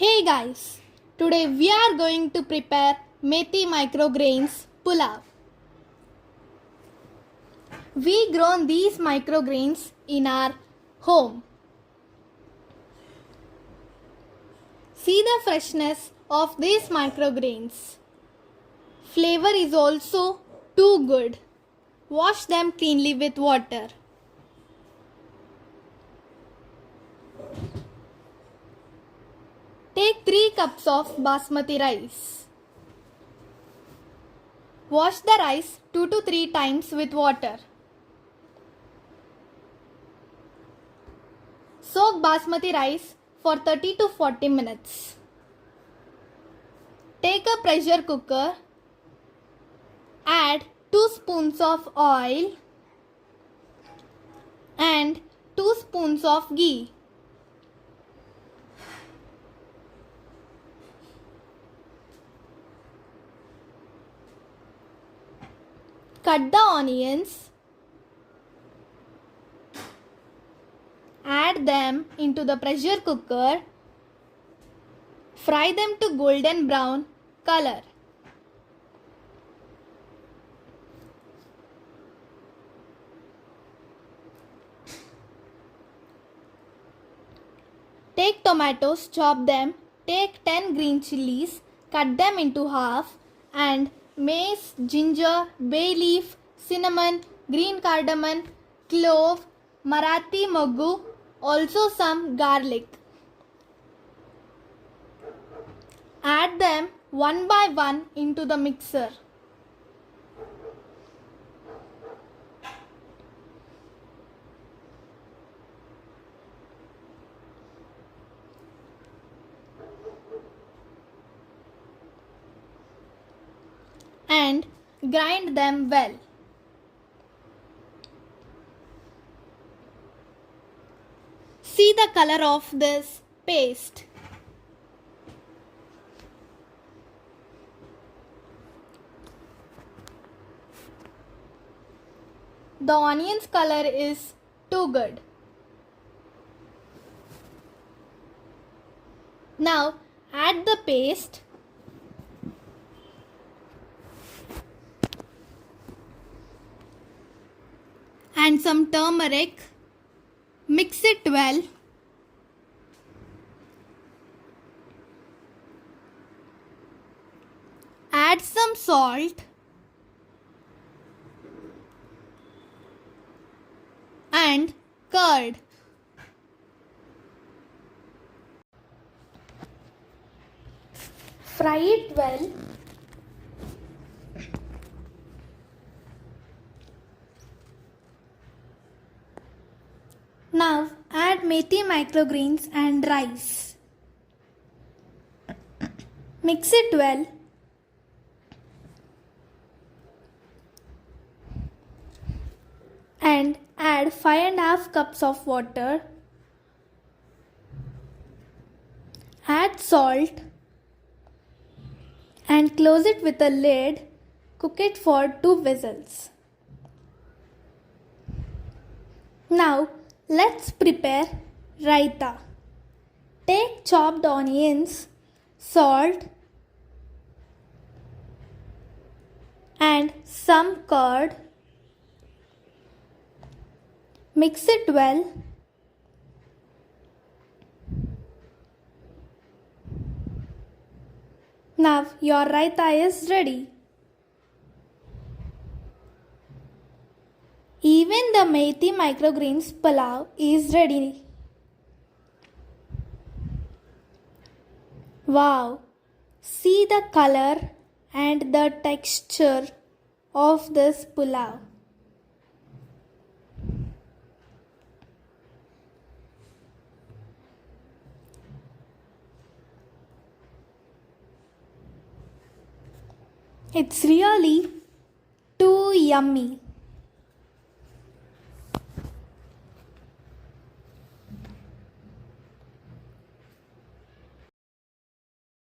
Hey guys, today we are going to prepare Methi Microgreens Pulao. We grown these microgreens in our home. See the freshness of these microgreens. Flavor is also too good. Wash them cleanly with water. Take 3 cups of basmati rice. Wash the rice 2 to 3 times with water. Soak basmati rice for 30 to 40 minutes. Take a pressure cooker. Add 2 spoons of oil and 2 spoons of ghee. Cut the onions. Add them into the pressure cooker. Fry them to golden brown color. Take tomatoes, chop them. Take 10 green chilies, cut them into half, and mace, ginger, bay leaf, cinnamon, green cardamom, clove, Marathi moggu, also some garlic. Add them one by one into the mixer. And grind them well. See the color of this paste. The onion's color is too good. Now add the paste. And some turmeric. Mix it well. Add some salt. And curd. Fry it well. Now add Methi Microgreens and rice. Mix it well. And add 5.5 cups of water. Add salt. And close it with a lid. Cook it for 2 whistles. Now let's prepare raita. Take chopped onions, salt, and some curd. Mix it well. Now your raita is ready. Even the Methi Microgreens Pulao is ready. Wow! See the color and the texture of this pulao. It's really too yummy.